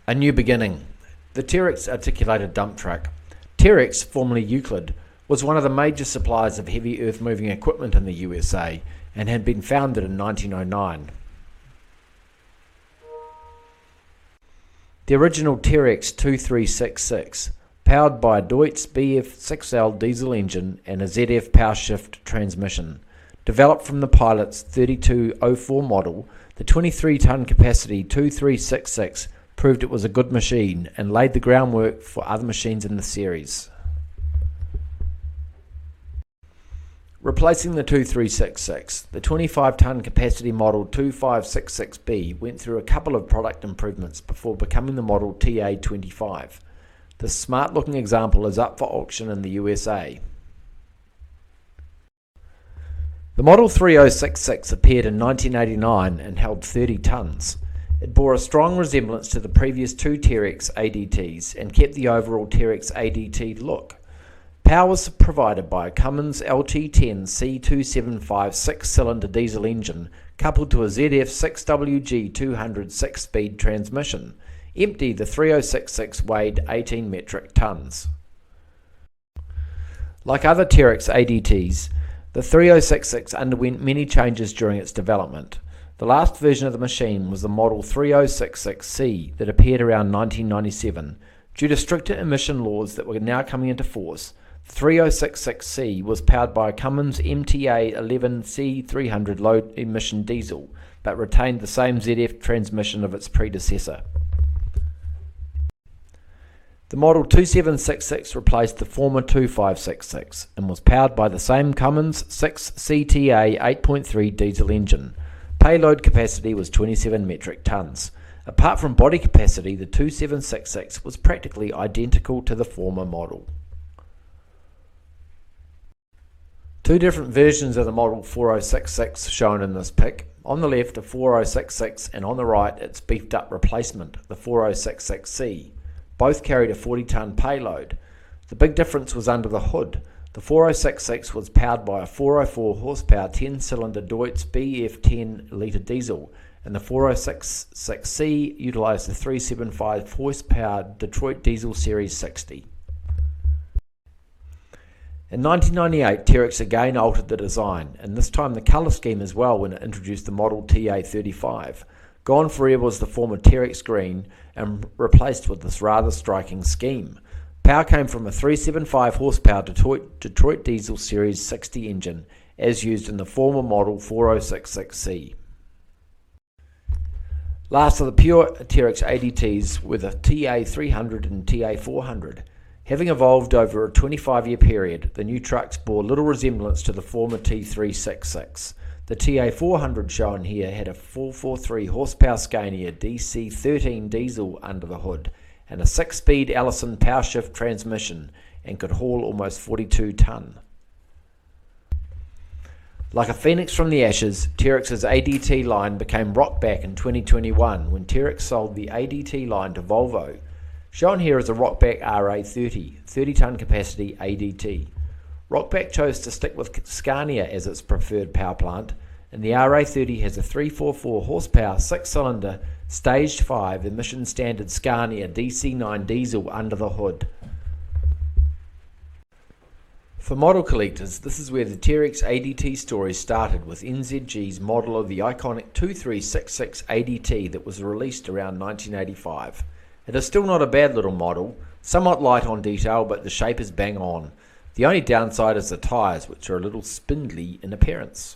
A new beginning. The Terex articulated dump truck. Terex, formerly Euclid, was one of the major suppliers of heavy earth-moving equipment in the USA and had been founded in 1909. The original Terex 2366, powered by a Deutz BF6L diesel engine and a ZF power shift transmission. Developed from the pilot's 3204 model, the 23-ton capacity 2366 proved it was a good machine and laid the groundwork for other machines in the series. Replacing the 2366, the 25-ton capacity model 2566B went through a couple of product improvements before becoming the model TA25. This smart-looking example is up for auction in the USA. The model 3066 appeared in 1989 and held 30 tons. It bore a strong resemblance to the previous two Terex ADTs and kept the overall Terex ADT look. Power was provided by a Cummins LT10 C275 6-cylinder diesel engine coupled to a ZF 6WG 200 6-speed transmission. Empty, the 3066 weighed 18 metric tons. Like other Terex ADTs, the 3066 underwent many changes during its development. The last version of the machine was the model 3066C that appeared around 1997. Due to stricter emission laws that were now coming into force, the 3066C was powered by a Cummins MTA 11 C300 low-emission diesel, but retained the same ZF transmission of its predecessor. The model 2766 replaced the former 2566 and was powered by the same Cummins 6 CTA 8.3 diesel engine. Payload capacity was 27 metric tons. Apart from body capacity, the 2766 was practically identical to the former model. Two different versions of the model 4066 shown in this pic. On the left a 4066 and on the right its beefed up replacement, the 4066C. Both carried a 40-ton payload. The big difference was under the hood. The 4066 was powered by a 404 horsepower 10-cylinder Deutz BF 10-litre diesel, and the 4066C utilised the 375 horsepower Detroit Diesel Series 60. In 1998, Terex again altered the design, and this time the colour scheme as well when it introduced the model TA35. Gone forever was the former Terex green and replaced with this rather striking scheme. Power came from a 375 horsepower Detroit Diesel Series 60 engine, as used in the former model 4066C. Last of the pure Terex ADTs were the TA300 and TA400. Having evolved over a 25-year period, the new trucks bore little resemblance to the former T366. The TA400 shown here had a 443 horsepower Scania DC13 diesel under the hood and a 6-speed Allison power shift transmission and could haul almost 42 tonne. Like a phoenix from the ashes, Terex's ADT line became rock back in 2021 when Terex sold the ADT line to Volvo. Shown here is a Rockback RA30, 30-tonne capacity ADT. Rockback chose to stick with Scania as its preferred power plant, and the RA30 has a 344 horsepower 6-cylinder Stage 5 emission standard Scania DC9 diesel under the hood. For model collectors, this is where the Terex ADT story started with NZG's model of the iconic 2366 ADT that was released around 1985. It is still not a bad little model, somewhat light on detail, but the shape is bang on. The only downside is the tyres, which are a little spindly in appearance.